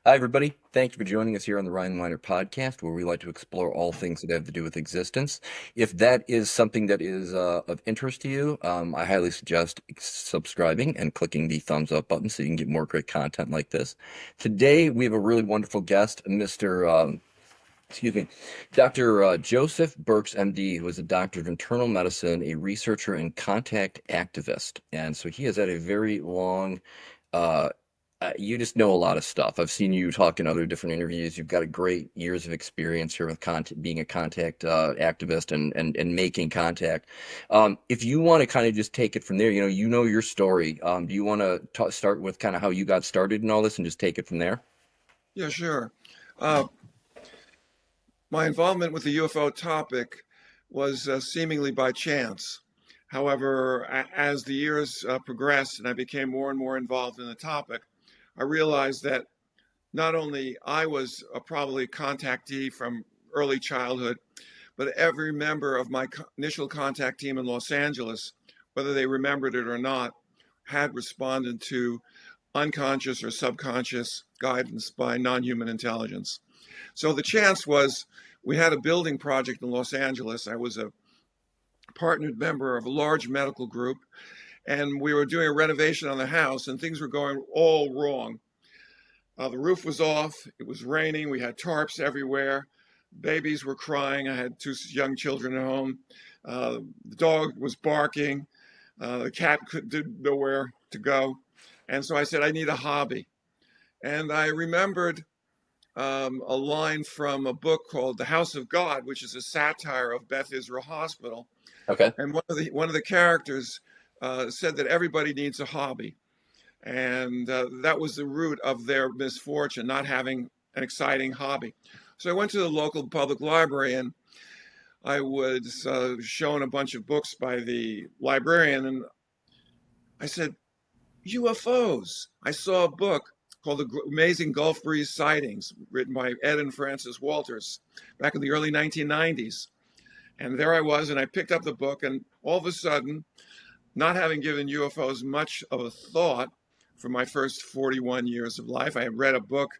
Hi, everybody. Thank you for joining us here on the Ryan Weiner podcast, where we like to explore all things that have to do with existence. If that is something that is of interest to you, I highly suggest subscribing and clicking the thumbs up button so you can get more great content like this. Today, we have a really wonderful guest, excuse me, Dr. Joseph Burkes, MD, who is a doctor of internal medicine, a researcher, and contact activist. And so he has had a very long uh, you just know a lot of stuff. I've seen you talk in other different interviews. You've got a great years of experience here with being a contact activist and making contact. If you want to kind of just take it from there, you know your story. Do you want to start with kind of how you got started and all this, and just take it from there? Yeah, sure. Uh, my involvement with the UFO topic was seemingly by chance. However, as the years progressed and I became more and more involved in the topic, I realized that not only I was probably a contactee from early childhood, but every member of my initial contact team in Los Angeles, whether they remembered it or not, had responded to unconscious or subconscious guidance by non-human intelligence. So the chance was we had a building project in Los Angeles. I was a partnered member of a large medical group, and we were doing a renovation on the house, and things were going all wrong. The roof was off. It was raining. We had tarps everywhere. Babies were crying. I had two young children at home. The dog was barking. The cat didn't know where to go. And so I said, I need a hobby. And I remembered a line from a book called The House of God, which is a satire of Beth Israel Hospital. Okay. And one of the characters said that everybody needs a hobby. And that was the root of their misfortune, not having an exciting hobby. So I went to the local public library, and I was shown a bunch of books by the librarian. And I said, UFOs. I saw a book called The Amazing Gulf Breeze Sightings, written by Ed and Francis Walters back in the early 1990s. And there I was, and I picked up the book, and all of a sudden, not having given UFOs much of a thought for my first 41 years of life, I had read a book,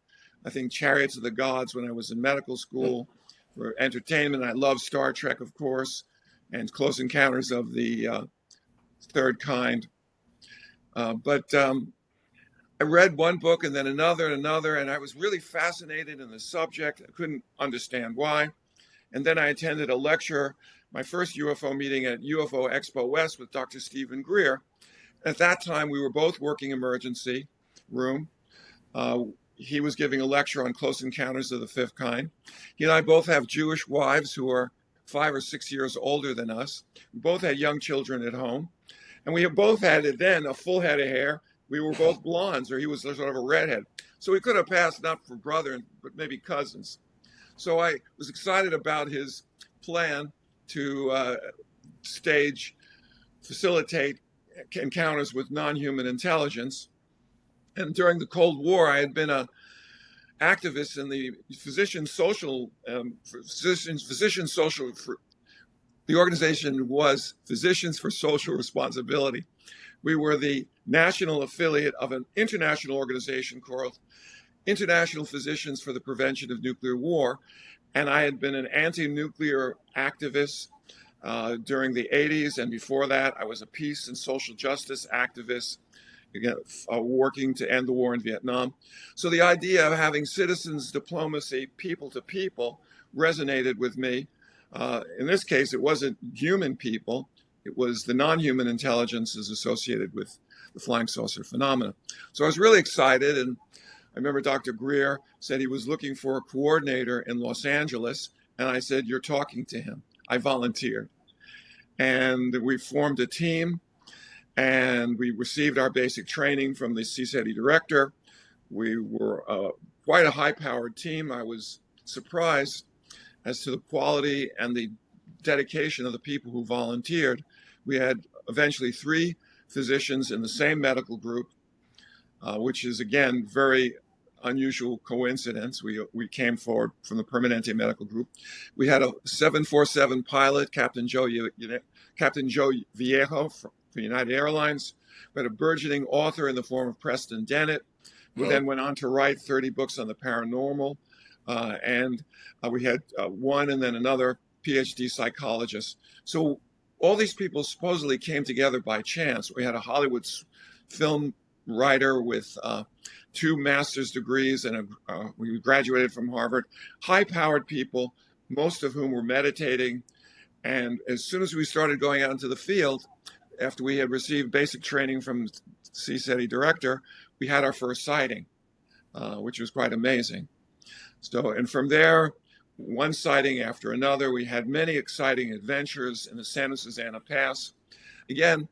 I think Chariots of the Gods, when I was in medical school for entertainment. I loved Star Trek, of course, and Close Encounters of the Third Kind. But I read one book and then another, and I was really fascinated in the subject. I couldn't understand why. And then I attended a lecture, my first UFO meeting at UFO Expo West with Dr. Stephen Greer. At that time, we were both working emergency room. He was giving a lecture on Close Encounters of the Fifth Kind. He and I both have Jewish wives who are 5 or 6 years older than us. We both had young children at home. And we both had then a full head of hair. We were both blondes, or he was sort of a redhead. So we could have passed not for brother, but maybe cousins. So I was excited about his plan to facilitate encounters with non-human intelligence. And during the Cold War, I had been an activist in the the organization was Physicians for Social Responsibility. We were the national affiliate of an international organization called International Physicians for the Prevention of Nuclear War. And I had been an anti-nuclear activist during the 80s. And before that, I was a peace and social justice activist, again, working to end the war in Vietnam. So the idea of having citizens diplomacy, people to people, resonated with me. In this case, it wasn't human people. It was the non-human intelligences associated with the flying saucer phenomena. So I was really excited. And I remember Dr. Greer said he was looking for a coordinator in Los Angeles. And I said, you're talking to him. I volunteered. And we formed a team. And we received our basic training from the CSETI director. We were quite a high-powered team. I was surprised as to the quality and the dedication of the people who volunteered. We had eventually 3 physicians in the same medical group, which is, again, very unusual coincidence. We came forward from the Permanente medical group. We had a 747 pilot, Captain Joe Viejo for United Airlines. We had a burgeoning author in the form of Preston Dennett, We then went on to write 30 books on the paranormal, and we had one and then another PhD psychologist. So all these people supposedly came together by chance. We had a Hollywood film writer with 2 master's degrees, and we graduated from Harvard. High-powered people, most of whom were meditating. And as soon as we started going out into the field, after we had received basic training from CSETI director, we had our first sighting, which was quite amazing. So, and from there, one sighting after another, we had many exciting adventures in the Santa Susana Pass. Again,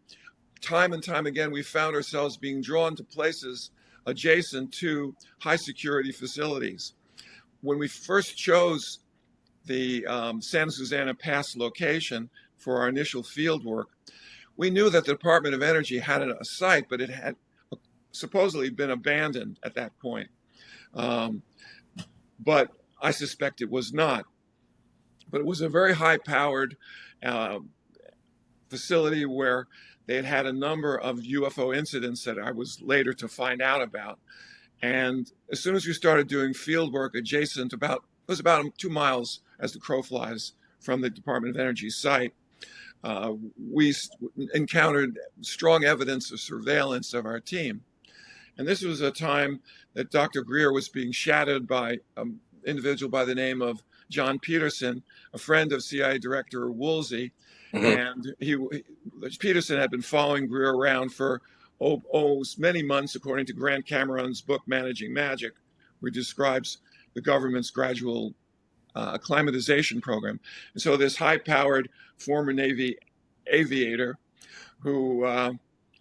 time and time again, we found ourselves being drawn to places adjacent to high security facilities. When we first chose the Santa Susana Pass location for our initial field work, we knew that the Department of Energy had a site, but it had supposedly been abandoned at that point. But I suspect it was not. But it was a very high-powered facility where they had had a number of UFO incidents that I was later to find out about. And as soon as we started doing field work adjacent, it was about 2 miles as the crow flies from the Department of Energy site, we encountered strong evidence of surveillance of our team. And this was a time that Dr. Greer was being shadowed by an individual by the name of John Peterson, a friend of CIA Director Woolsey. And Peterson had been following Greer around for many months, according to Grant Cameron's book, Managing Magic, where he describes the government's gradual acclimatization program. And so this high-powered former Navy aviator who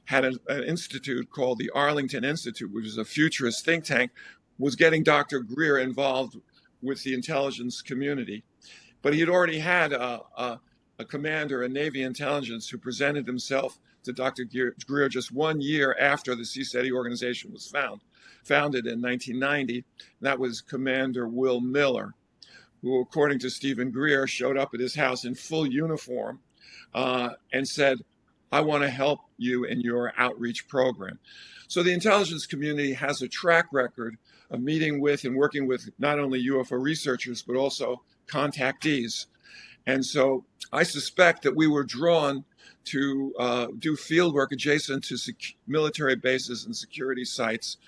had an institute called the Arlington Institute, which is a futurist think tank, was getting Dr. Greer involved with the intelligence community. But he had already had a commander in Navy intelligence who presented himself to Dr. Greer just 1 year after the CSETI organization was founded in 1990. And that was Commander Will Miller, who, according to Stephen Greer, showed up at his house in full uniform and said, "I want to help you in your outreach program." So the intelligence community has a track record of meeting with and working with not only UFO researchers, but also contactees. And so I suspect that we were drawn to do field work adjacent to military bases and security sites,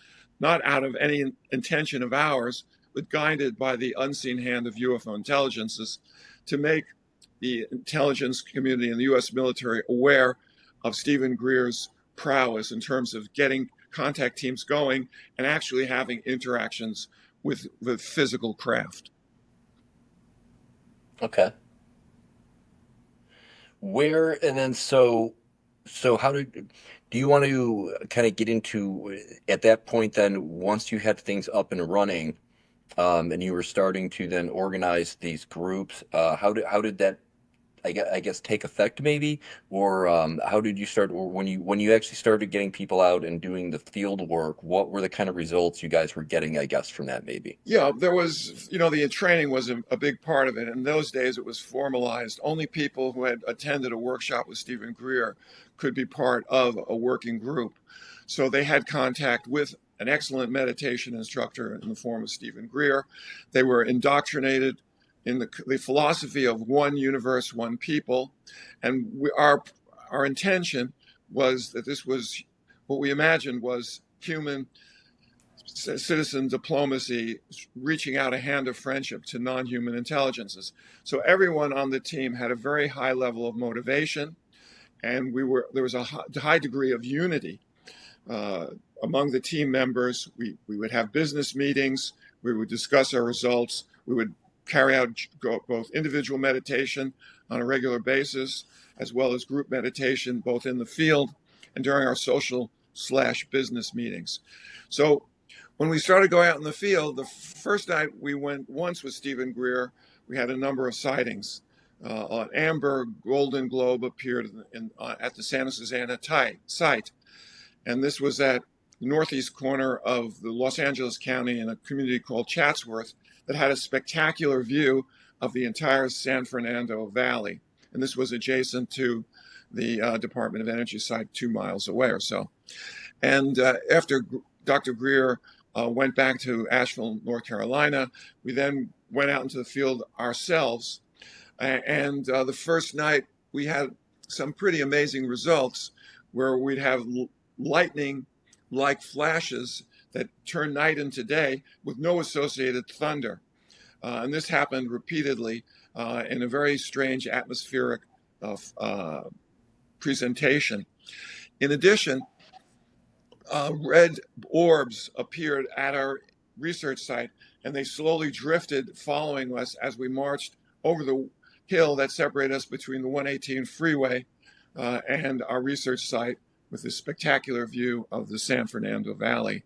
not out of any intention of ours, but guided by the unseen hand of UFO intelligences to make the intelligence community and the U.S. military aware of Stephen Greer's prowess in terms of getting contact teams going and actually having interactions with physical craft. Okay. So do you want to kind of get into at that point then, once you had things up and running, and you were starting to then organize these groups, how did that, I guess, take effect maybe, or how did you start, or when you actually started getting people out and doing the field work, what were the kind of results you guys were getting, I guess, from that maybe? Yeah, there was, the training was a big part of it. In those days, it was formalized. Only people who had attended a workshop with Stephen Greer could be part of a working group. So they had contact with an excellent meditation instructor in the form of Stephen Greer. They were indoctrinated in the philosophy of one universe, one people. And our intention was that this was what we imagined was human citizen diplomacy, reaching out a hand of friendship to non-human intelligences. So everyone on the team had a very high level of motivation, and there was a high degree of unity among the team members. We would have business meetings. We would discuss our results. We would carry out both individual meditation on a regular basis, as well as group meditation, both in the field and during our social/business meetings. So when we started going out in the field, the first night we went once with Stephen Greer, we had a number of sightings. An amber golden globe appeared at the Santa Susana site. And this was at the northeast corner of the Los Angeles County in a community called Chatsworth that had a spectacular view of the entire San Fernando Valley. And this was adjacent to the Department of Energy site 2 miles away or so. And after Dr. Greer went back to Asheville, North Carolina. We then went out into the field ourselves. And the first night, we had some pretty amazing results where we'd have lightning like flashes that turn night into day with no associated thunder. And this happened repeatedly in a very strange atmospheric presentation. In addition, red orbs appeared at our research site, and they slowly drifted following us as we marched over the hill that separated us between the 118 freeway and our research site, with this spectacular view of the San Fernando Valley.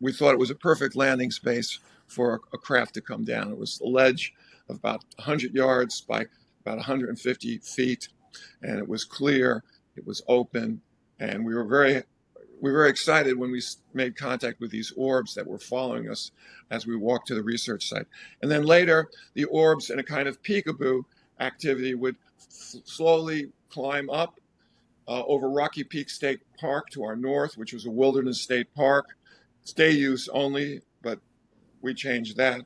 We thought it was a perfect landing space for a craft to come down. It was a ledge of about 100 yards by about 150 feet, and it was clear, it was open, and we were very excited when we made contact with these orbs that were following us as we walked to the research site. And then later, the orbs in a kind of peekaboo activity would slowly climb up over Rocky Peak State Park to our north, which was a wilderness state park, stay use only, but we changed that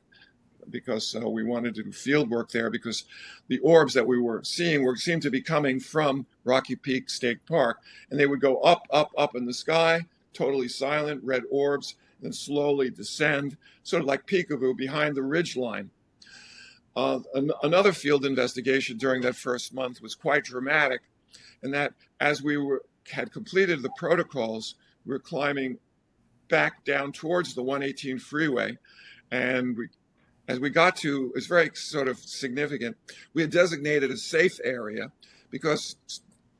because we wanted to do field work there, because the orbs that we were seeing seemed to be coming from Rocky Peak State Park, and they would go up, up, up in the sky, totally silent, red orbs, then slowly descend, sort of like peekaboo behind the ridge line. Another field investigation during that first month was quite dramatic, and that as we had completed the protocols, we were climbing back down towards the 118 freeway, and as we got to, it's very sort of significant, we had designated a safe area because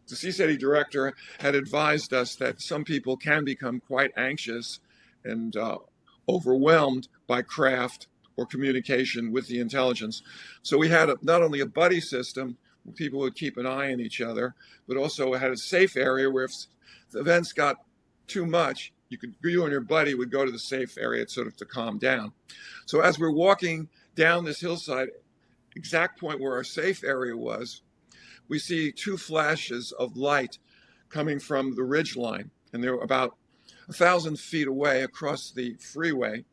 the CSETI director had advised us that some people can become quite anxious and overwhelmed by craft or communication with the intelligence. So we had not only a buddy system where people would keep an eye on each other, but also had a safe area where if the events got too much, you and your buddy would go to the safe area sort of to calm down. So as we're walking down this hillside, exact point where our safe area was, we see two flashes of light coming from the ridge line, and they're about 1,000 feet away across the freeway.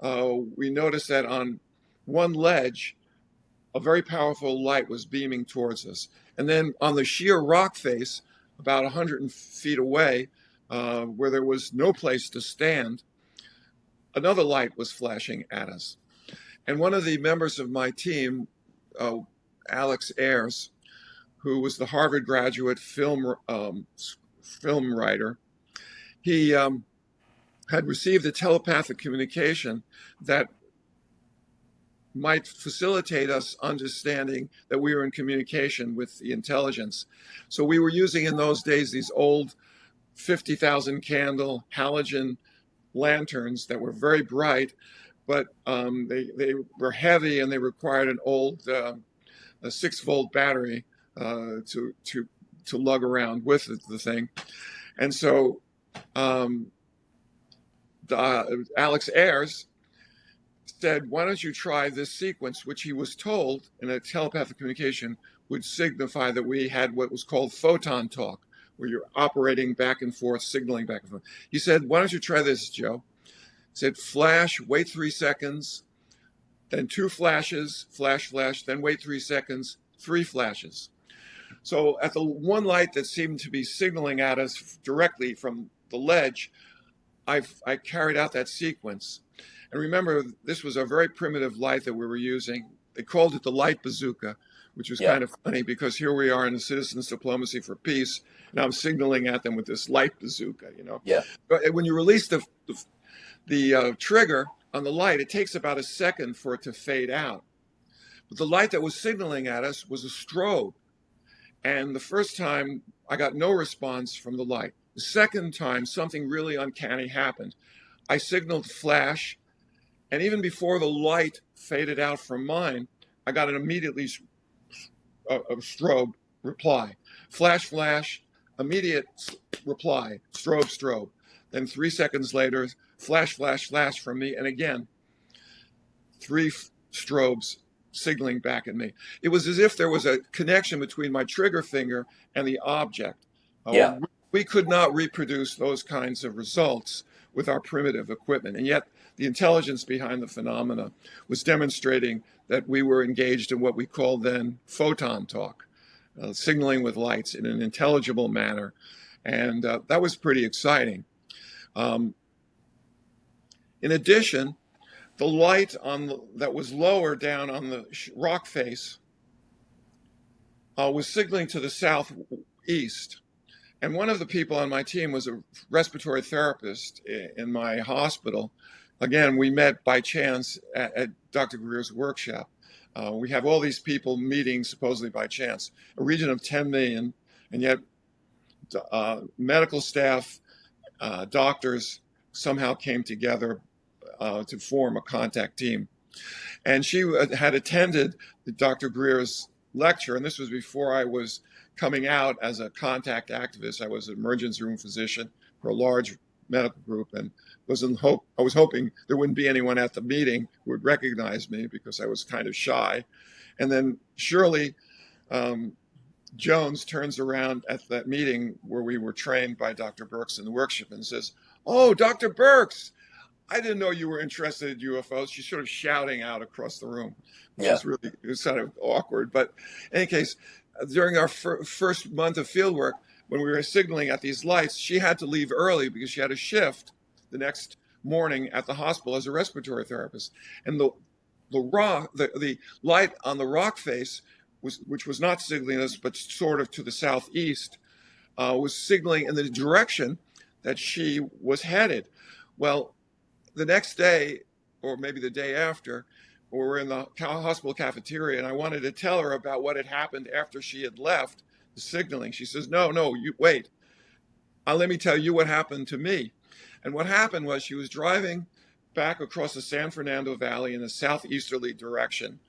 We noticed that on one ledge, a very powerful light was beaming towards us. And then on the sheer rock face, about 100 feet away, where there was no place to stand, another light was flashing at us. And one of the members of my team, Alex Ayers, who was the Harvard graduate film writer, he had received a telepathic communication that might facilitate us understanding that we were in communication with the intelligence. So we were using in those days these old 50,000 candle halogen lanterns that were very bright, but they were heavy and they required an old a 6-volt battery to lug around with the thing. And so Alex Ayers said, why don't you try this sequence, which he was told in a telepathic communication would signify that we had what was called photon talk, where you're operating back and forth, signaling back and forth. He said, why don't you try this, Joe? He said, flash, wait 3 seconds, then 2 flashes, flash, flash, then wait 3 seconds, 3 flashes. So at the one light that seemed to be signaling at us directly from the ledge, I carried out that sequence. And remember, this was a very primitive light that we were using. They called it the light bazooka, which was kind of funny because here we are in a citizens diplomacy for peace, and I'm signaling at them with this light bazooka, you know. Yeah. But when you release the trigger on the light, it takes about a second for it to fade out. But the light that was signaling at us was a strobe. And the first time, I got no response from the light. The second time, something really uncanny happened. I signaled flash, and even before the light faded out from mine, I got an immediately a strobe reply. Flash, flash, immediate reply, strobe, strobe. Then 3 seconds later, flash, flash, flash from me, and again, 3 strobes signaling back at me. It was as if there was a connection between my trigger finger and the object. We could not reproduce those kinds of results with our primitive equipment. And yet the intelligence behind the phenomena was demonstrating that we were engaged in what we called then photon talk, signaling with lights in an intelligible manner. And that was pretty exciting. In addition, the light that was lower down on the rock face was signaling to the southeast. And one of the people on my team was a respiratory therapist in my hospital. Again, we met by chance at Dr. Greer's workshop. We have all these people meeting supposedly by chance, a region of 10 million, and yet medical staff, doctors somehow came together to form a contact team. And she had attended Dr. Greer's lecture, and this was before I was coming out as a contact activist. I was an emergency room physician for a large medical group, and I was hoping there wouldn't be anyone at the meeting who would recognize me because I was kind of shy. And then Shirley Jones turns around at that meeting where we were trained by Dr. Burkes in the workshop and says, "Oh, Dr. Burkes, I didn't know you were interested in UFOs." She's sort of shouting out across the room, which Yeah. is really, it was kind of awkward. But in any case, during our first month of field work, when we were signaling at these lights, she had to leave early because she had a shift the next morning at the hospital as a respiratory therapist. And the light on the rock face, which was not signaling us, but sort of to the southeast, was signaling in the direction that she was headed. Well, the next day, or maybe the day after, we were in the hospital cafeteria, and I wanted to tell her about what had happened after she had left the signaling. She says, no, you wait. Let me tell you what happened to me. And what happened was she was driving back across the San Fernando Valley in a southeasterly direction,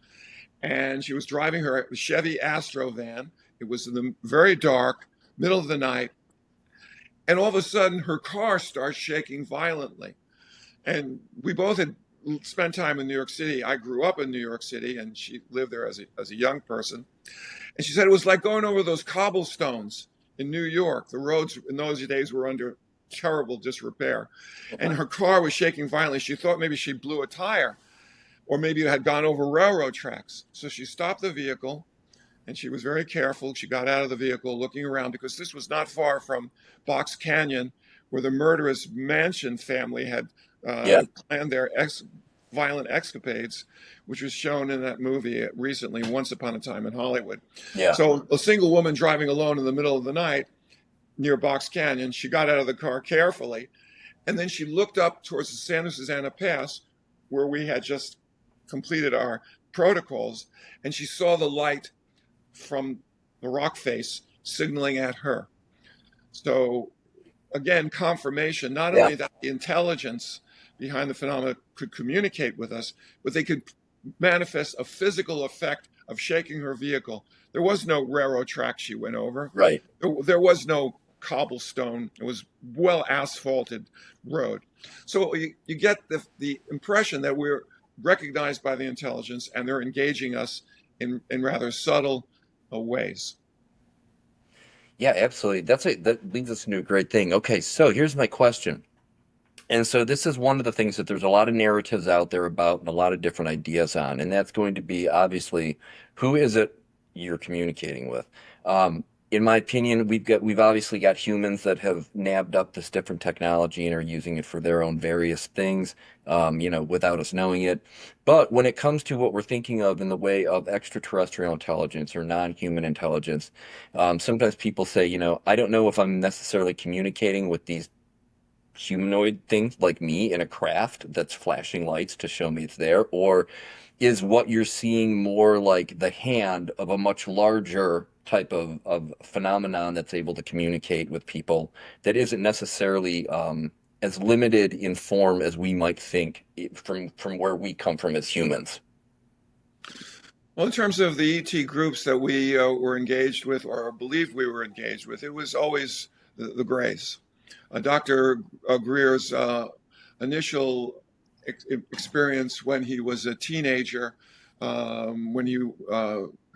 and she was driving her Chevy Astro van. It was in the very dark, middle of the night, and all of a sudden her car starts shaking violently. And we both had spent time in New York City. I grew up in New York City, and she lived there as a young person. And she said it was like going over those cobblestones in New York. The roads in those days were under terrible disrepair. And her car was shaking violently. She thought maybe she blew a tire, or maybe it had gone over railroad tracks. So she stopped the vehicle, and she was very careful. She got out of the vehicle looking around, because this was not far from Box Canyon, where the murderous Manson family had Yeah. planned their violent escapades, which was shown in that movie recently, Once Upon a Time in Hollywood. Yeah. So a single woman driving alone in the middle of the night near Box Canyon, she got out of the car carefully, and then she looked up towards the Santa Susana Pass, where we had just completed our protocols, and she saw the light from the rock face signaling at her. So again, confirmation, not Yeah. only that the intelligence behind the phenomena could communicate with us, but they could manifest a physical effect of shaking her vehicle. There was no railroad track she went over. Right. There was no cobblestone. It was well asphalted road. So you get the impression that we're recognized by the intelligence, and they're engaging us in rather subtle ways. Yeah, absolutely. That leads us into a great thing. Okay, so here's my question. And so this is one of the things that there's a lot of narratives out there about and a lot of different ideas on, and that's going to be obviously who is it you're communicating with. In my opinion, we've obviously got humans that have nabbed up this different technology and are using it for their own various things, without us knowing it. But when it comes to what we're thinking of in the way of extraterrestrial intelligence or non-human intelligence, sometimes people say, I don't know if I'm necessarily communicating with these humanoid things like me in a craft that's flashing lights to show me it's there, or is what you're seeing more like the hand of a much larger type of phenomenon that's able to communicate with people that isn't necessarily as limited in form as we might think from where we come from as humans? Well, in terms of the ET groups that we were engaged with, or believed we were engaged with, it was always the Greys. Dr. Greer's initial experience when he was a teenager, when he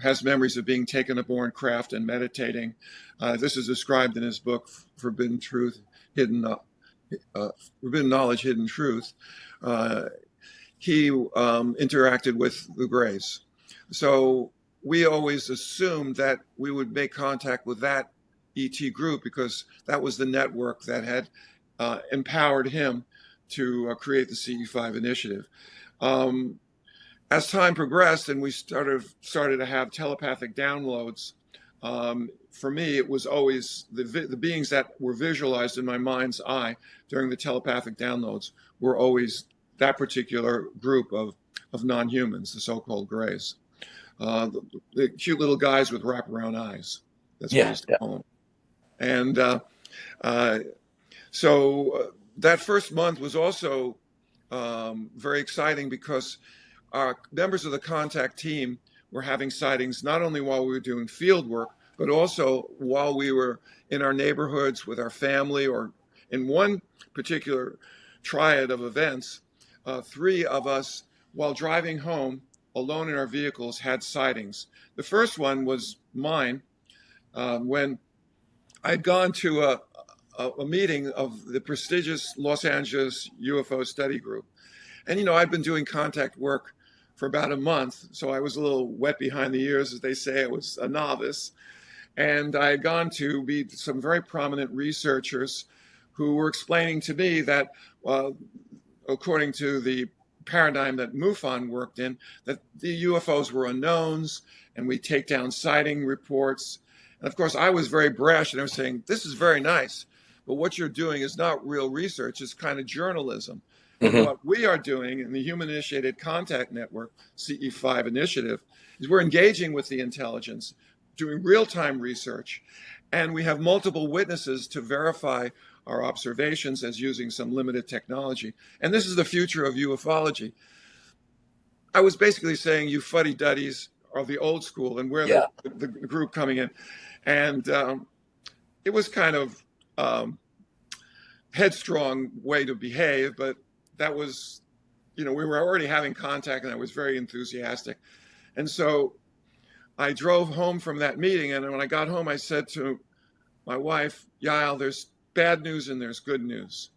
has memories of being taken aboard craft and meditating. This is described in his book, Forbidden Truth, forbidden knowledge, hidden truth, he interacted with the Greys. So we always assumed that we would make contact with that ET group because that was the network that had empowered him to create the CE5 initiative. Um, as time progressed and we started to have telepathic downloads, for me, it was always the beings that were visualized in my mind's eye during the telepathic downloads were always that particular group of non-humans, the so-called Greys. The cute little guys with wraparound eyes. That's what I Yeah, used to yeah, call them. And uh, so that first month was also very exciting because our members of the contact team were having sightings not only while we were doing field work, but also while we were in our neighborhoods with our family, or in one particular triad of events, three of us, while driving home alone in our vehicles, had sightings. The first one was mine when I'd gone to a meeting of the prestigious Los Angeles UFO study group. And, I'd been doing contact work for about a month, so I was a little wet behind the ears, as they say. I was a novice. And I had gone to meet some very prominent researchers who were explaining to me that, according to the paradigm that MUFON worked in, that the UFOs were unknowns, and we take down sighting reports. And of course, I was very brash, and I was saying, this is very nice, but what you're doing is not real research, it's kind of journalism. And hmm what we are doing in the Human Initiated Contact Network, CE5 initiative, is we're engaging with the intelligence, doing real-time research, and we have multiple witnesses to verify our observations as using some limited technology. And this is the future of ufology. I was basically saying you fuddy-duddies are the old school, and we're yeah, the group coming in. And it was kind of headstrong way to behave, but that was, we were already having contact, and I was very enthusiastic. And so I drove home from that meeting, and when I got home, I said to my wife, Yael, there's bad news and there's good news.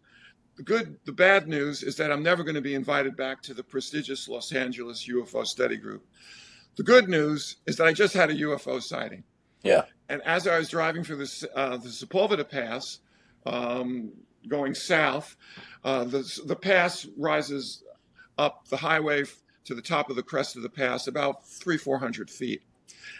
The bad news is that I'm never going to be invited back to the prestigious Los Angeles UFO study group. The good news is that I just had a UFO sighting. yeah, And as I was driving through the Sepulveda Pass, going south, the pass rises up the highway to the top of the crest of the pass about 400 feet.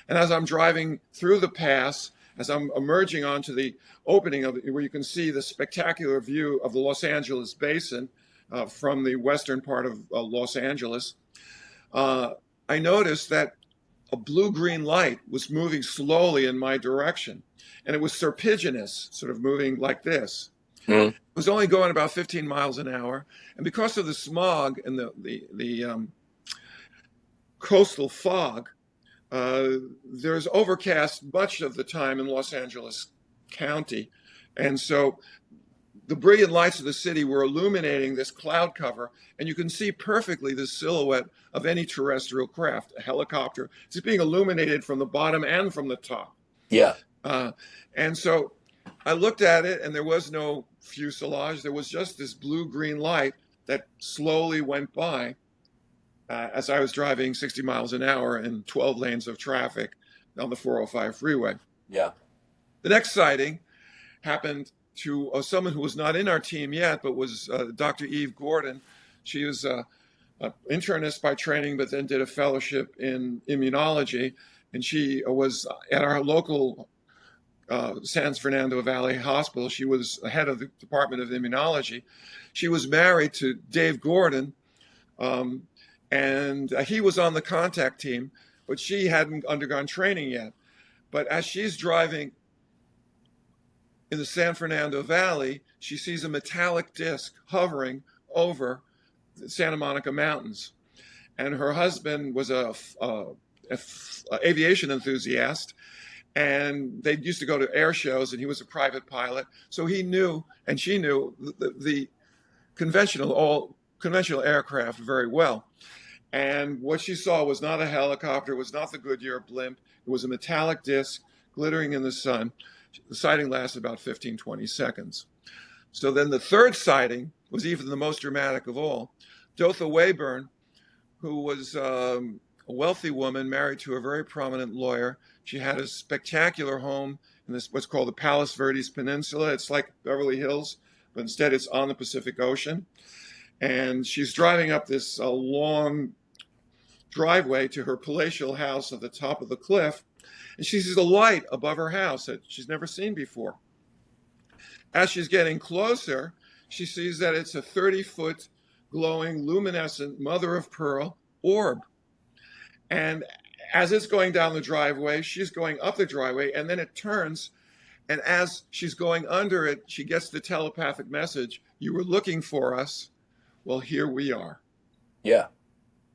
And as I'm driving through the pass, as I'm emerging onto the opening of it, where you can see the spectacular view of the Los Angeles basin from the western part of Los Angeles, I noticed that a blue-green light was moving slowly in my direction. And it was serpiginous, sort of moving like this. hmm It was only going about 15 miles an hour. And because of the smog and the coastal fog, there's overcast much of the time in Los Angeles County. And so the brilliant lights of the city were illuminating this cloud cover, and you can see perfectly the silhouette of any terrestrial craft, a helicopter. It's being illuminated from the bottom and from the top. yeah, Uh, and so I looked at it, and there was no fuselage. There was just this blue-green light that slowly went by as I was driving 60 miles an hour in 12 lanes of traffic on the 405 freeway. yeah, The next sighting happened to someone who was not in our team yet, but was Dr. Eve Gordon. She was an internist by training, but then did a fellowship in immunology. And she was at our local San Fernando Valley Hospital. She was head of the Department of Immunology. She was married to Dave Gordon, and he was on the contact team, but she hadn't undergone training yet. But as she's driving in the San Fernando Valley, she sees a metallic disc hovering over the Santa Monica Mountains. And her husband was a aviation enthusiast, and they used to go to air shows, and he was a private pilot. So he knew, and she knew, the conventional aircraft very well. And what she saw was not a helicopter, it was not the Goodyear blimp, it was a metallic disc glittering in the sun. The sighting lasted about 15, 20 seconds. So then the third sighting was even the most dramatic of all. Dotha Wayburn, who was a wealthy woman married to a very prominent lawyer. She had a spectacular home in this what's called the Palos Verdes Peninsula. It's like Beverly Hills, but instead it's on the Pacific Ocean. And she's driving up this long driveway to her palatial house at the top of the cliff, and she sees a light above her house that she's never seen before. As she's getting closer, she sees that it's a 30-foot glowing, luminescent, mother of pearl orb. And as it's going down the driveway, she's going up the driveway, and then it turns. And as she's going under it, she gets the telepathic message, "You were looking for us. Well, here we are." Yeah.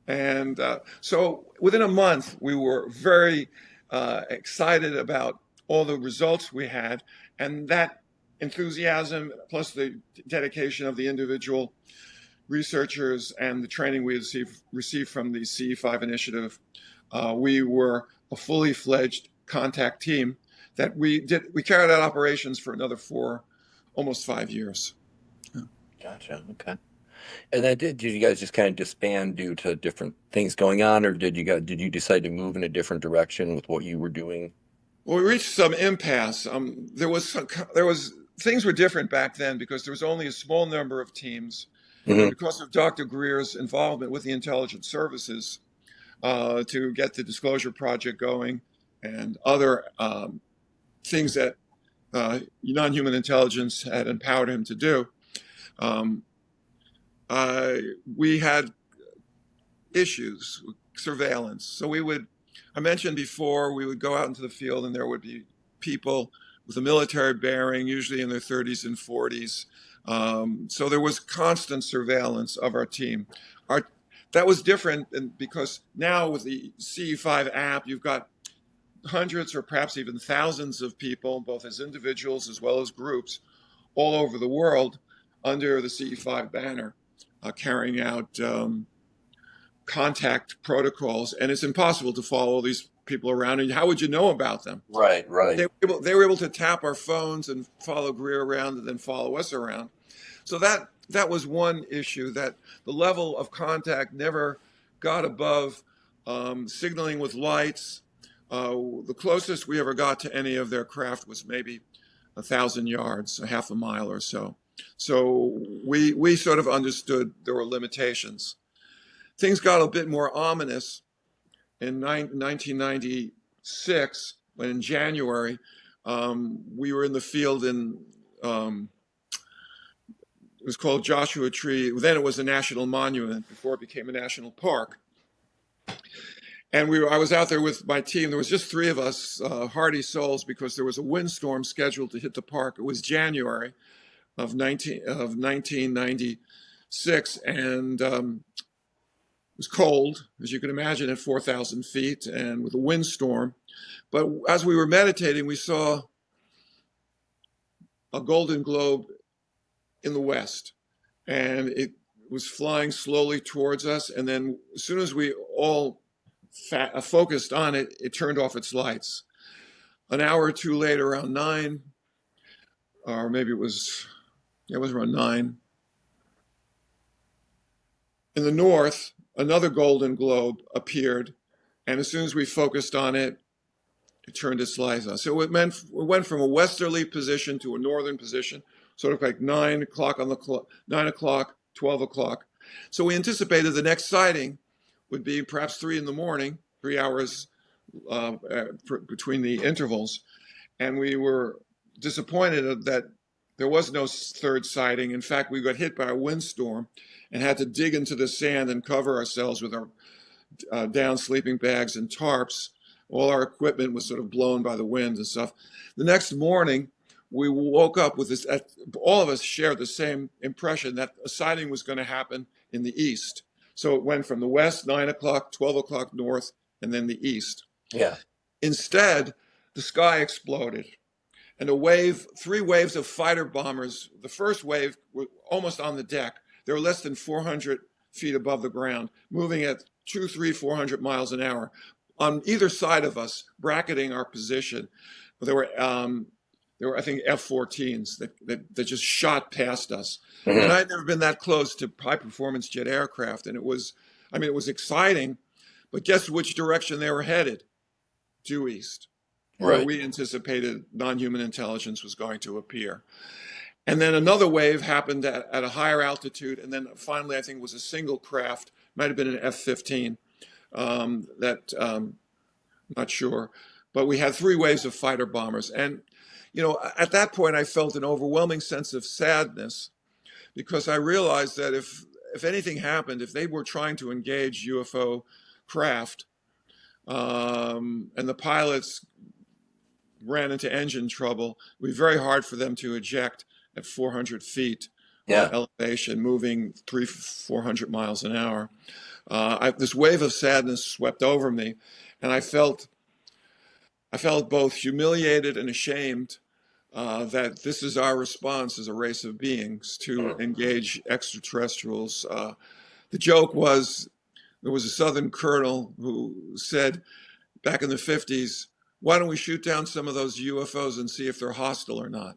And so within a month, we were very excited about all the results we had. And that enthusiasm, plus the dedication of the individual researchers and the training we received from the CE5 initiative, we were a fully fledged contact team that we carried out operations for another almost 5 years. Gotcha. Okay. And then did you guys just kind of disband due to different things going on, or did you decide to move in a different direction with what you were doing? Well, we reached some impasse. There was things were different back then because there was only a small number of teams, and Hmm. because of Dr. Greer's involvement with the intelligence services to get the disclosure project going and other things that non-human intelligence had empowered him to do. Um, we had issues, surveillance. So I mentioned before, we would go out into the field and there would be people with a military bearing, usually in their 30s and 40s. So there was constant surveillance of our team. That was different because now with the CE5 app, you've got hundreds or perhaps even thousands of people, both as individuals as well as groups, all over the world under the CE5 banner, carrying out contact protocols. And it's impossible to follow these people around. And how would you know about them? Right, right. They were able to tap our phones and follow Greer around and then follow us around. So that was one issue, that the level of contact never got above signaling with lights. The closest we ever got to any of their craft was maybe 1,000 yards, a half a mile or so. So we sort of understood there were limitations. Things got a bit more ominous in 1996, when in January, we were in the field in, it was called Joshua Tree. Then it was a national monument before it became a national park. And I was out there with my team. There was just three of us, hardy souls, because there was a windstorm scheduled to hit the park. It was January of 1996, and it was cold, as you can imagine, at 4,000 feet and with a windstorm. But as we were meditating, we saw a golden globe in the west, and it was flying slowly towards us. And then as soon as we all focused on it, it turned off its lights. An hour or two later, around 9, or maybe it was around 9, in the north, another golden globe appeared, and as soon as we focused on it, it turned its lights on. So it went from a westerly position to a northern position, sort of like 9 o'clock on the clock, 9 o'clock, 12 o'clock. So we anticipated the next sighting would be perhaps 3 in the morning, 3 hours between the intervals. And we were disappointed that there was no third sighting. In fact, we got hit by a windstorm and had to dig into the sand and cover ourselves with our down sleeping bags and tarps. All our equipment was sort of blown by the wind and stuff. The next morning, we woke up with this, all of us shared the same impression that a sighting was going to happen in the east. So it went from the west, 9 o'clock, 12 o'clock north, and then the east. Yeah. Instead, the sky exploded. And three waves of fighter bombers, the first wave were almost on the deck. They were less than 400 feet above the ground, moving at 200, 300, 400 miles an hour. On either side of us, bracketing our position, there there were, I think, F-14s that just shot past us. And Hmm. I'd never been that close to high performance jet aircraft. And it was, I mean, it was exciting, but guess which direction they were headed? Due east, where Right. we anticipated non-human intelligence was going to appear. And then another wave happened at a higher altitude. And then finally, I think it was a single craft, might have been an F-15, that not sure. But we had three waves of fighter bombers. And, at that point, I felt an overwhelming sense of sadness because I realized that if anything happened, if they were trying to engage UFO craft, and the pilots ran into engine trouble, it would be very hard for them to eject at 400 feet Yeah. elevation, moving 400 miles an hour. This wave of sadness swept over me, and I felt both humiliated and ashamed that this is our response as a race of beings to Mhm. engage extraterrestrials. The joke was there was a Southern colonel who said back in the 50s, why don't we shoot down some of those UFOs and see if they're hostile or not?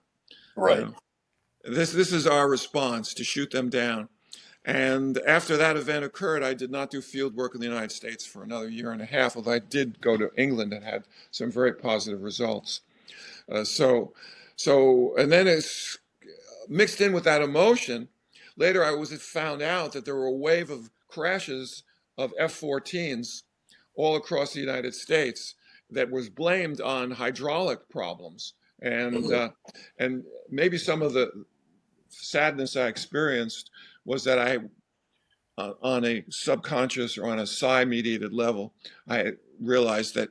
You Right. know, this is our response, to shoot them down. And after that event occurred, I did not do field work in the United States for another year and a half, although I did go to England and had some very positive results. So, and then it's mixed in with that emotion. Later, I was found out that there were a wave of crashes of F-14s all across the United States that was blamed on hydraulic problems, and Mhm. uh, and maybe some of the sadness I experienced was that on a subconscious or on a psi-mediated level, I realized that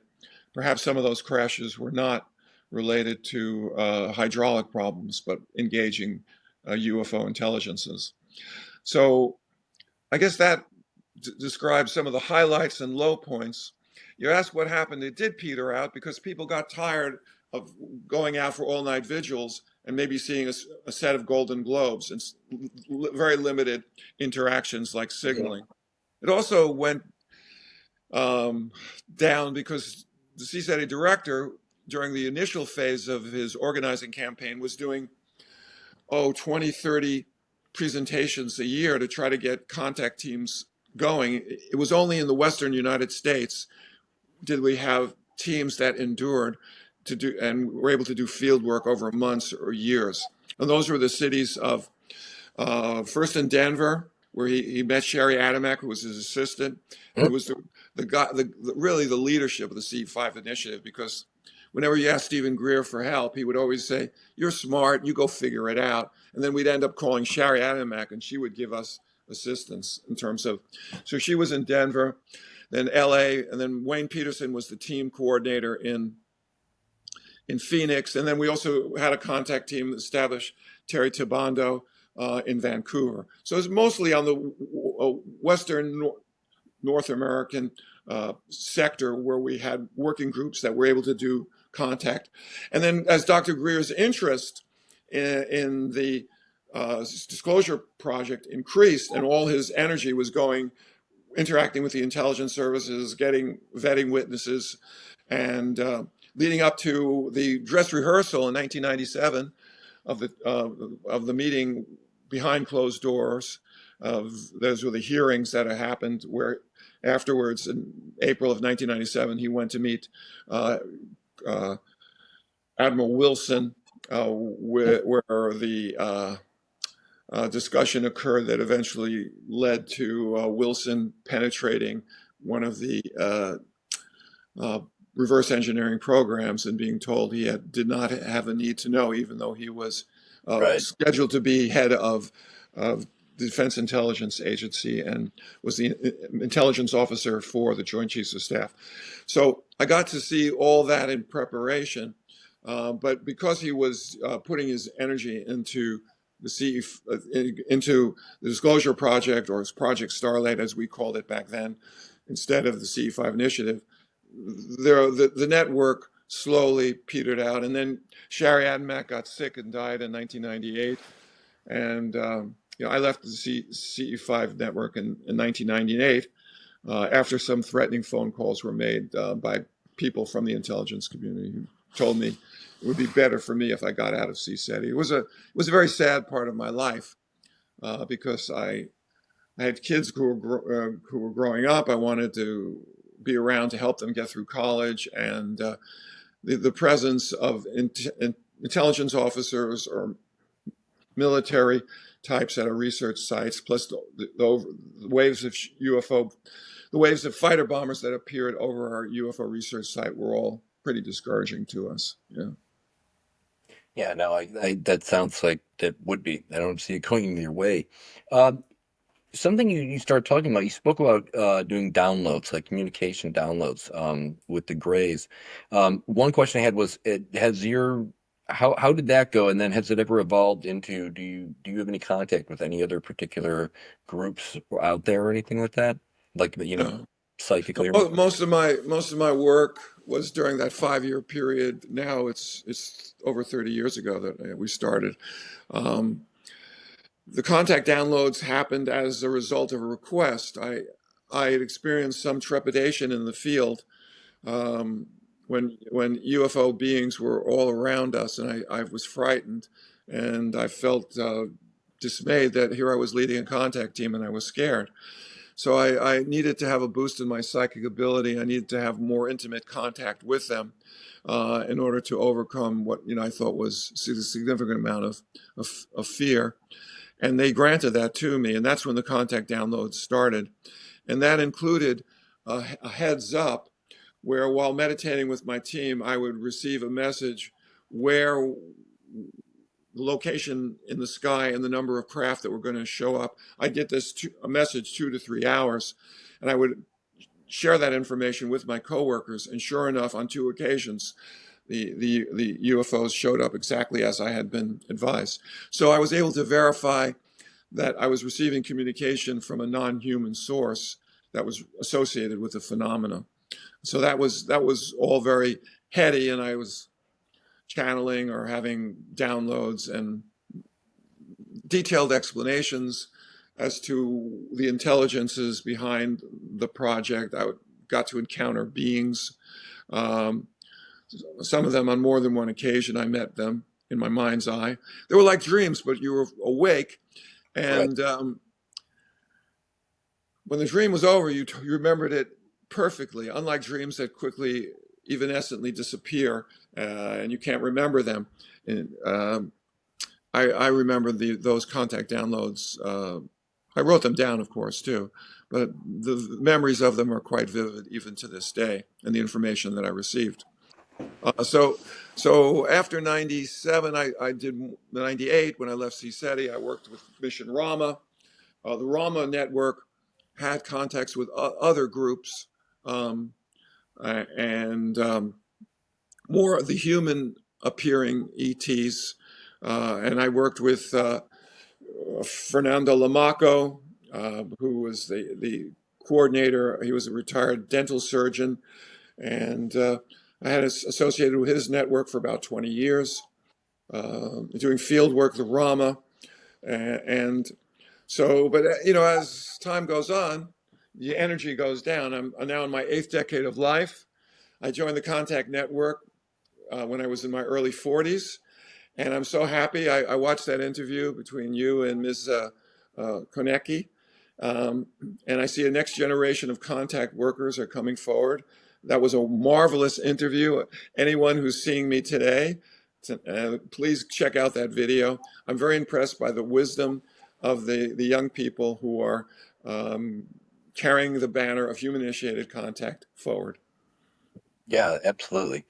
perhaps some of those crashes were not related to hydraulic problems, but engaging UFO intelligences. So I guess that describes some of the highlights and low points. You ask what happened. It did peter out because people got tired of going out for all-night vigils and maybe seeing a set of golden globes and very limited interactions like Mhm. signaling. It also went um, down because the CSETI director, during the initial phase of his organizing campaign, was doing, 20, 30 presentations a year to try to get contact teams going. It was only in the Western United States did we have teams that endured to do and were able to do field work over months or years. And those were the cities of first in Denver, where he met Sherry Adamek, who was his assistant, and who was the guy, really the leadership of the CE5 initiative. Because whenever you asked Dr Greer for help, he would always say, "You're smart, you go figure it out." And then we'd end up calling Sherry Adamek, and she would give us assistance in terms of. So she was in Denver, then L.A., and then Wayne Peterson was the team coordinator in Phoenix. And then we also had a contact team that established Terry Tabando in Vancouver. So it's mostly on the Western North American sector where we had working groups that were able to do contact. And then as Dr. Greer's interest in the disclosure project increased and all his energy was going interacting with the intelligence services, vetting witnesses, and leading up to the dress rehearsal in 1997 of the meeting behind closed doors. Those were the hearings that had happened. Where afterwards, in April of 1997, he went to meet uh, uh, Admiral Wilson, where the discussion occurred that eventually led to Wilson penetrating one of the uh, reverse engineering programs and being told did not have a need to know, even though he was Right. scheduled to be head of the Defense Intelligence Agency and was the intelligence officer for the Joint Chiefs of Staff. So I got to see all that in preparation, but because he was putting his energy into into the Disclosure Project, or Project Starlight as we called it back then, instead of the CE5 initiative, the network slowly petered out. And then Shari Admack got sick and died in 1998. And I left the CE5 network in 1998 after some threatening phone calls were made by people from the intelligence community told me it would be better for me if I got out of CSETI. It was a very sad part of my life because I had kids who were growing up. I wanted to be around to help them get through college, and the presence of intelligence officers or military types at our research sites, plus the waves of UFO, the waves of fighter bombers that appeared over our UFO research site were all pretty discouraging to us. Yeah. Yeah, no, that sounds like that would be. I don't see it going your way. Um, Something you start talking about, you spoke about doing downloads, like communication downloads with the Grays. One question I had was, how did that go? And then has it ever evolved into, do you have any contact with any other particular groups out there or anything like that? Like, No. psychically or anything? Most of my work was during that 5 year period. Now it's over 30 years ago that we started. Um, the contact downloads happened as a result of a request. I had experienced some trepidation in the field um, when UFO beings were all around us, and I was frightened, and I felt dismayed that here I was leading a contact team, and I was scared. So I needed to have a boost in my psychic ability. I needed to have more intimate contact with them in order to overcome what I thought was a significant amount of fear. And they granted that to me, and that's when the contact downloads started. And that included a heads up where, while meditating with my team, I would receive a message where the location in the sky and the number of craft that were going to show up. I'd get a message 2 to 3 hours, and I would share that information with my coworkers. And sure enough, on 2 occasions, the UFOs showed up exactly as I had been advised. So I was able to verify that I was receiving communication from a non-human source that was associated with the phenomena. So that was all very heady, and I was channeling or having downloads and detailed explanations as to the intelligences behind the project. Got to encounter beings. Um, some of them on more than one occasion. I met them in my mind's eye. They were like dreams, but you were awake. Right. And when the dream was over, you remembered it perfectly, unlike dreams that quickly, evanescently disappear and you can't remember them. And, I remember those contact downloads. I wrote them down, of course, too, but the memories of them are quite vivid even to this day, and the information that I received. So after '97, I did '98 when I left CSETI. I worked with Mission Rama. The Rama network had contacts with other groups um, and more of the human appearing ETs. And I worked with Fernando Lamaco, who was the coordinator. He was a retired dental surgeon, and I had associated with his network for about 20 years, doing field work, the Rama, and so. But as time goes on, the energy goes down. I'm now in my 8th decade of life. I joined the Contact Network when I was in my early 40s. And I'm so happy. I watched that interview between you and Ms. Konecki, um, and I see a next generation of contact workers are coming forward. That was a marvelous interview. Anyone who's seeing me today, please check out that video. I'm very impressed by the wisdom of the young people who are um, carrying the banner of human-initiated contact forward. Yeah, absolutely.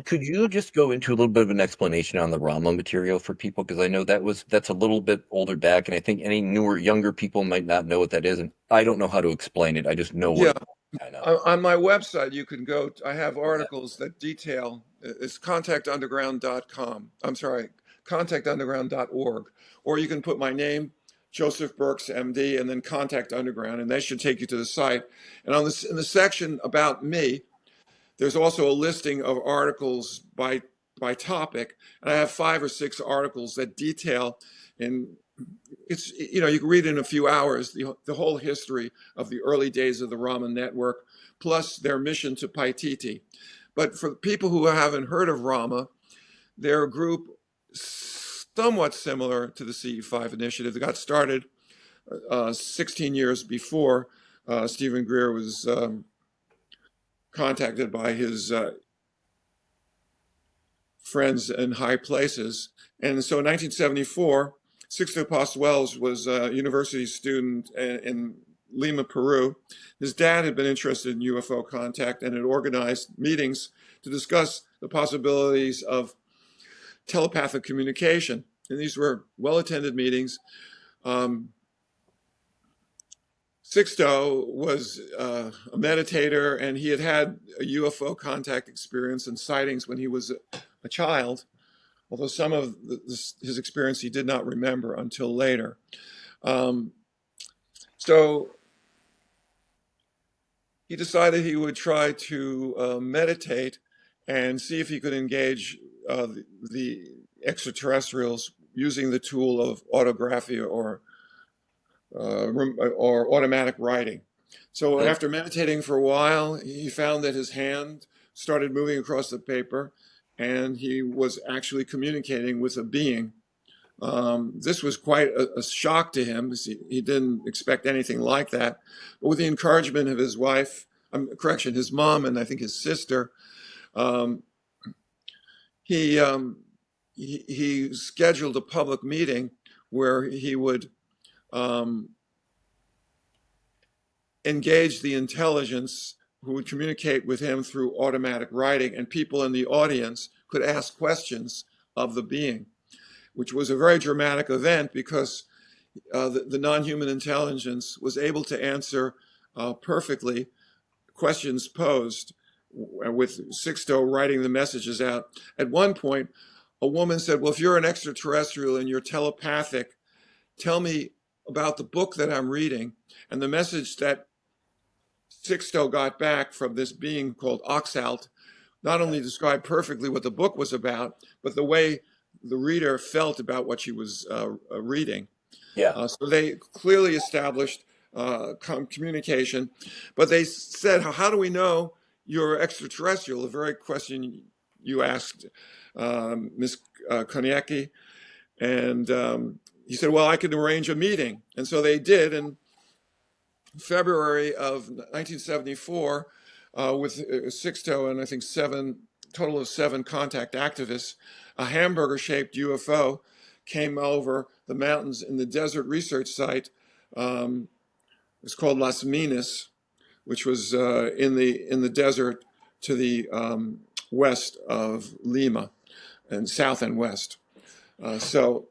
Could you just go into a little bit of an explanation on the Rama material for people? Because I know that's a little bit older back, and I think any younger people might not know what that is, and I don't know how to explain it. I just know what Yeah, it is, kind of. on my website, you can go. I have Okay. articles that detail. It's contactunderground.com. I'm sorry, contactunderground.org. Or you can put my name, Joseph Burkes, MD, and then Contact Underground, and they should take you to the site. And in the section about me, there's also a listing of articles by topic, and I have 5 or 6 articles that detail in you can read in a few hours the whole history of the early days of the Raman network, plus their mission to Paititi. But for people who haven't heard of Rama, they're a group somewhat similar to the CE5 initiative that got started 16 years before Stephen Greer was contacted by his friends in high places. And so in 1974, Sixto Pascual was a university student in Lima, Peru. His dad had been interested in UFO contact and had organized meetings to discuss the possibilities of telepathic communication. And these were well-attended meetings. Sixto was a meditator, and he had had a UFO contact experience and sightings when he was a child, although some of his experience he did not remember until later. So he decided he would try to meditate and see if he could engage the extraterrestrials using the tool of autography or automatic writing. So Hmm. after meditating for a while, he found that his hand started moving across the paper, and he was actually communicating with a being. This was quite a shock to him because he didn't expect anything like that. But with the encouragement of his wife, his mom, and I think his sister, um, he, um, he scheduled a public meeting where he would um, engage the intelligence who would communicate with him through automatic writing, and people in the audience could ask questions of the being, which was a very dramatic event because the non-human intelligence was able to answer perfectly questions posed with Sixto writing the messages out. At one point, a woman said, well, if you're an extraterrestrial and you're telepathic, tell me about the book that I'm reading. And the message that Sixto got back from this being called Oxalt not only described perfectly what the book was about, but the way the reader felt about what she was reading. Yeah. So they clearly established communication, but they said, how do we know you're extraterrestrial? The very question you asked Ms. Koniecki. And he said, well, I can arrange a meeting. And so they did. And February of 1974, with Sixto and I think total of seven contact activists, a hamburger-shaped UFO came over the mountains in the desert research site. It's called Las Minas, which was in the desert to the west of Lima, and south and west. So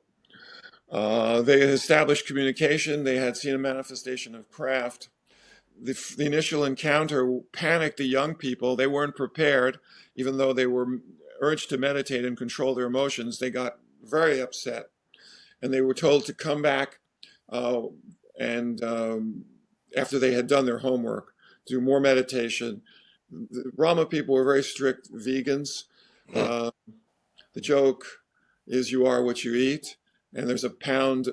they had established communication. They had seen a manifestation of craft. The initial encounter panicked the young people. They weren't prepared, even though they were urged to meditate and control their emotions. They got very upset, and they were told to come back and after they had done their homework, do more meditation. The Rama people were very strict vegans. Hmm. Uh, the joke is you are what you eat, and there's a pound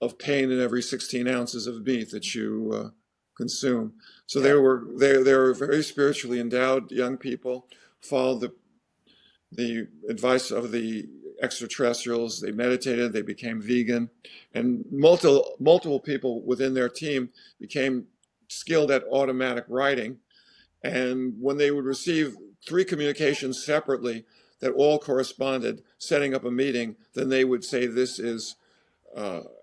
of pain in every 16 ounces of meat that you consume. So Yeah. they were very spiritually endowed young people, followed the advice of the extraterrestrials. They meditated, they became vegan, and multiple people within their team became skilled at automatic writing. And when they would receive three communications separately that all corresponded, setting up a meeting, then they would say this is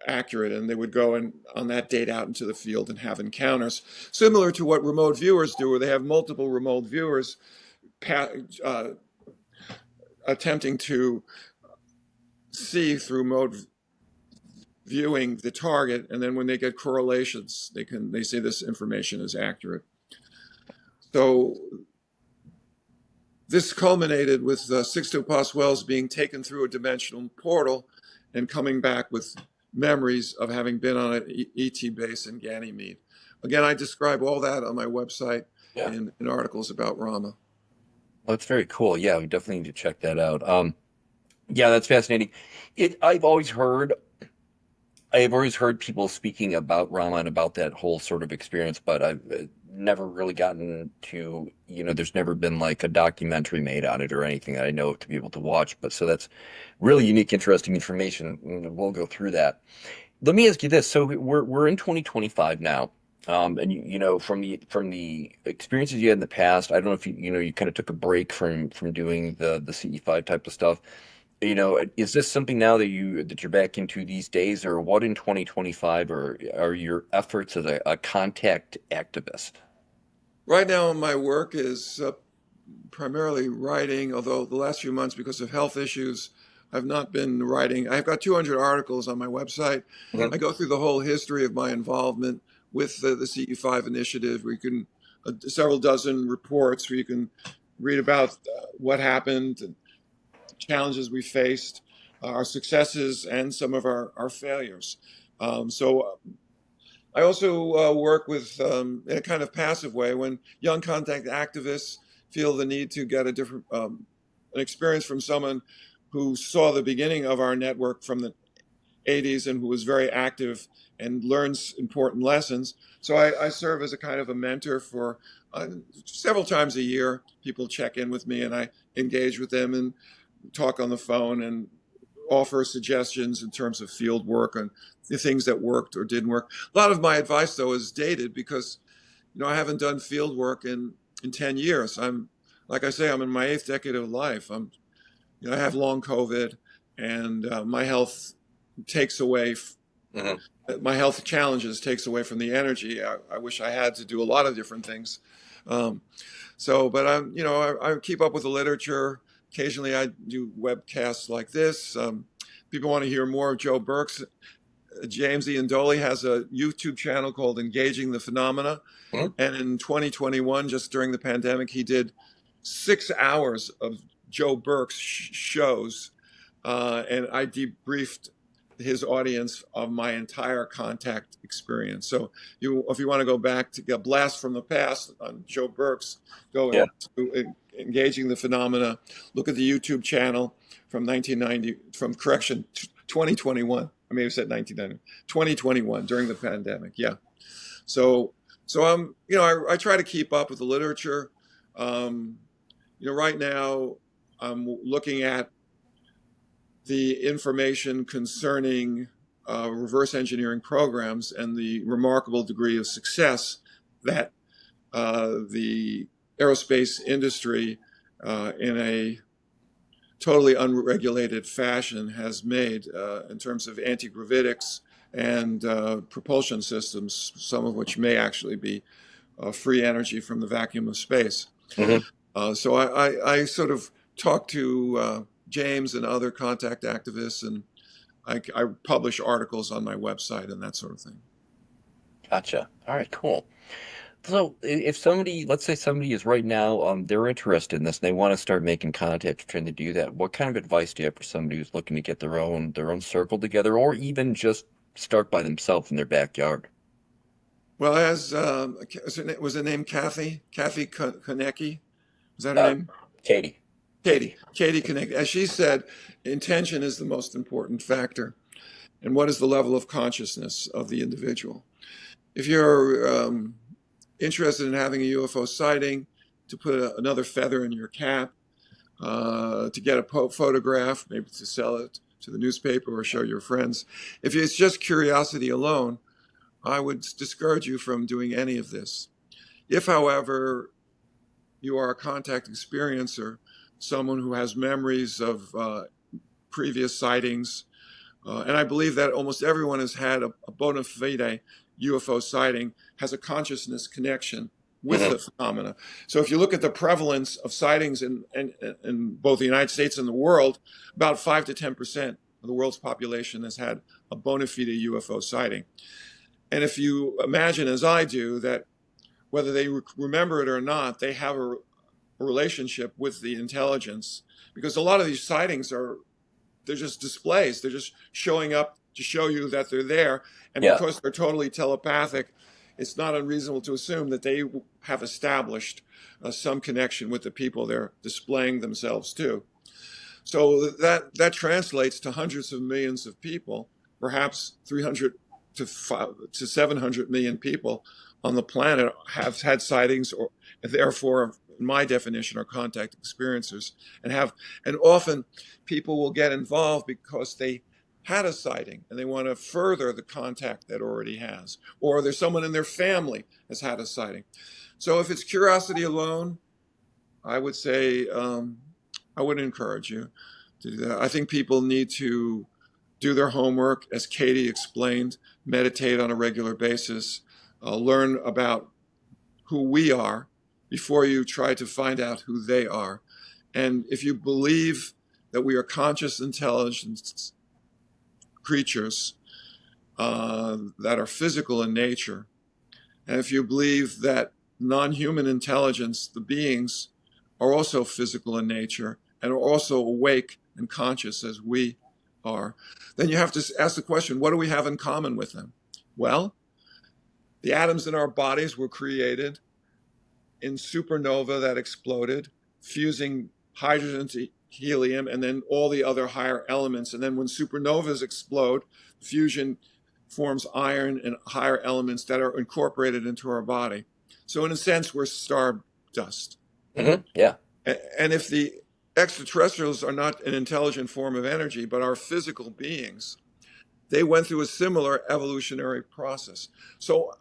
accurate, and they would go on that date out into the field and have encounters, similar to what remote viewers do, where they have multiple remote viewers uh, attempting to see through remote viewing the target, and then when they get correlations, they say this information is accurate. So this culminated with Sixto Pascual being taken through a dimensional portal and coming back with memories of having been on an ET base in Ganymede. Again, I describe all that on my website Yeah. in articles about Rama. Well, that's very cool. Yeah, we definitely need to check that out. Yeah, that's fascinating. It I've always heard people speaking about Rama and about that whole sort of experience, but I've never really gotten to, there's never been like a documentary made on it or anything that I know of to be able to watch. But so that's really unique, interesting information. And we'll go through that. Let me ask you this. So we're in 2025 now. And from the experiences you had in the past, I don't know if you kind of took a break from doing the CE5 type of stuff. Is this something now that you're back into these days, or what in 2025 are your efforts as a contact activist? Right now, my work is primarily writing, although the last few months, because of health issues, I've not been writing. I've got 200 articles on my website. Mhm. I go through the whole history of my involvement with the CE5 initiative, where you can, several dozen reports where you can read about what happened, and the challenges we faced, our successes, and some of our failures. So I also work with, in a kind of passive way, when young contact activists feel the need to get a different an experience from someone who saw the beginning of our network from the 80s and who was very active and learns important lessons. So I serve as a kind of a mentor for several times a year. People check in with me and I engage with them and talk on the phone and offer suggestions in terms of field work and the things that worked or didn't work. A lot of my advice, though, is dated because I haven't done field work in 10 years. Like I say, I'm in my eighth decade of life. I have long COVID, and my health takes away. Mhm. My health challenges takes away from the energy. I wish I had to do a lot of different things. Um, but I keep up with the literature. Occasionally, I do webcasts like this. People want to hear more of Joe Burkes. James Ian Doley has a YouTube channel called Engaging the Phenomena. Mhm. And in 2021, just during the pandemic, he did 6 hours of Joe Burke's shows. And I debriefed his audience of my entire contact experience. So if you want to go back to get a blast from the past on Joe Burke's, go Yeah. to Engaging the Phenomena. Look at the YouTube channel from 1990, from correction, 2021. I may have said 1990, 2021 during the pandemic. Yeah. So, I try to keep up with the literature. Um, right now I'm looking at the information concerning reverse engineering programs and the remarkable degree of success that the aerospace industry, in a totally unregulated fashion, has made in terms of anti-gravitics and propulsion systems, some of which may actually be free energy from the vacuum of space. Mhm. So I sort of talk to James and other contact activists, and I publish articles on my website and that sort of thing. Gotcha. All right, cool. So if somebody, let's say somebody is right now, they're interested in this and they want to start making contact, trying to do that, what kind of advice do you have for somebody who's looking to get their own circle together, or even just start by themselves in their backyard? Well, was her name Kathy? Kathy Konecki? Was that her Uh, name? Katie. Katie. Katie. Katie Konecki. As she said, intention is the most important factor. And what is the level of consciousness of the individual? If you're interested in having a UFO sighting, to put another feather in your cap, to get a photograph, maybe to sell it to the newspaper or show your friends. If it's just curiosity alone, I would discourage you from doing any of this. If, however, you are a contact experiencer, someone who has memories of previous sightings, and I believe that almost everyone has had a bona fide UFO sighting, has a consciousness connection with Hmm. the phenomena. So if you look at the prevalence of sightings in both the United States and the world, about 5 to 10% of the world's population has had a bona fide UFO sighting. And if you imagine, as I do, that whether they remember it or not, they have a relationship with the intelligence, because a lot of these sightings they're just displays. They're just showing up to show you that they're there. And Yeah. because they're totally telepathic, it's not unreasonable to assume that they have established some connection with the people they're displaying themselves to. So that translates to hundreds of millions of people, perhaps 300 to 700 million people on the planet have had sightings, or therefore, in my definition, are contact experiencers, and often people will get involved because they had a sighting and they want to further the contact that already has, or there's someone in their family has had a sighting. So if it's curiosity alone, I would say I would encourage you to do that. I think people need to do their homework, as Katie explained, meditate on a regular basis, learn about who we are before you try to find out who they are. And if you believe that we are conscious, intelligent creatures that are physical in nature, and if you believe that non-human intelligence, the beings, are also physical in nature and are also awake and conscious as we are, then you have to ask the question, what do we have in common with them? Well, the atoms in our bodies were created in supernova that exploded, fusing hydrogen to helium and then all the other higher elements. And then when supernovas explode, fusion forms iron and higher elements that are incorporated into our body. So in a sense, we're star dust. Yeah. And if the extraterrestrials are not an intelligent form of energy, but are physical beings, they went through a similar evolutionary process. So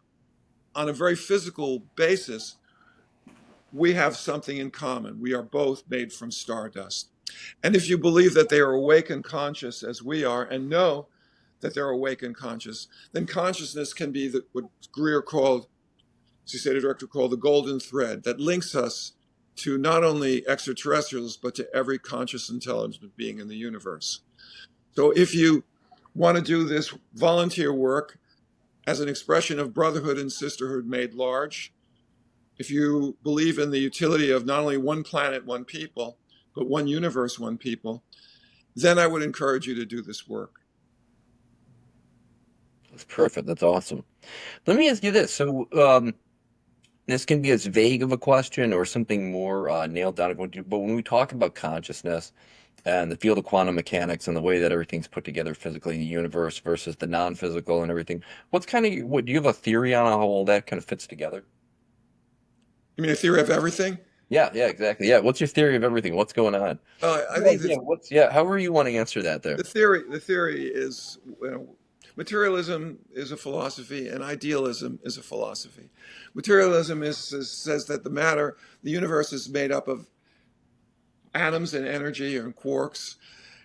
on a very physical basis, we have something in common. We are both made from stardust. And if you believe that they are awake and conscious as we are, and know that they're awake and conscious, then consciousness can be what Greer called, as he said, a director called the golden thread that links us to not only extraterrestrials, but to every conscious, intelligent being in the universe. So if you want to do this volunteer work as an expression of brotherhood and sisterhood made large, if you believe in the utility of not only one planet, one people, but one universe, one people, then I would encourage you to do this work. That's perfect. That's awesome. Let me ask you this. So, this can be as vague of a question or something more nailed down. But when we talk about consciousness and the field of quantum mechanics and the way that everything's put together physically in the universe versus the non-physical and everything, what do you have a theory on how all that kind of fits together? You mean a theory of everything? Yeah, yeah, exactly. Yeah, what's your theory of everything? What's going on? I Yeah, think yeah. that However you want to answer that there. the theory is, materialism is a philosophy and idealism is a philosophy. Materialism says that the universe is made up of atoms and energy and quarks,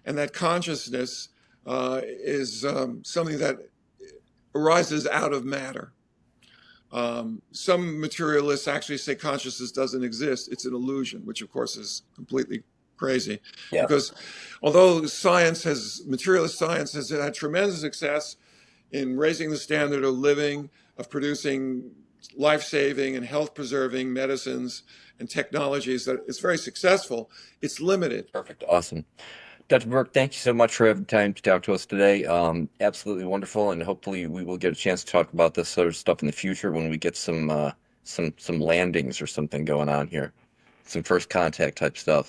and that consciousness is something that arises out of matter. Some materialists actually say consciousness doesn't exist, it's an illusion, which of course is completely crazy. Yeah. Because although materialist science has had tremendous success in raising the standard of living, of producing life-saving and health-preserving medicines and technologies, that it's very successful, it's limited. Perfect. Awesome. Dr. Burke, thank you so much for having time to talk to us today. Absolutely wonderful, and hopefully we will get a chance to talk about this sort of stuff in the future when we get some landings or something going on here, some first contact type stuff.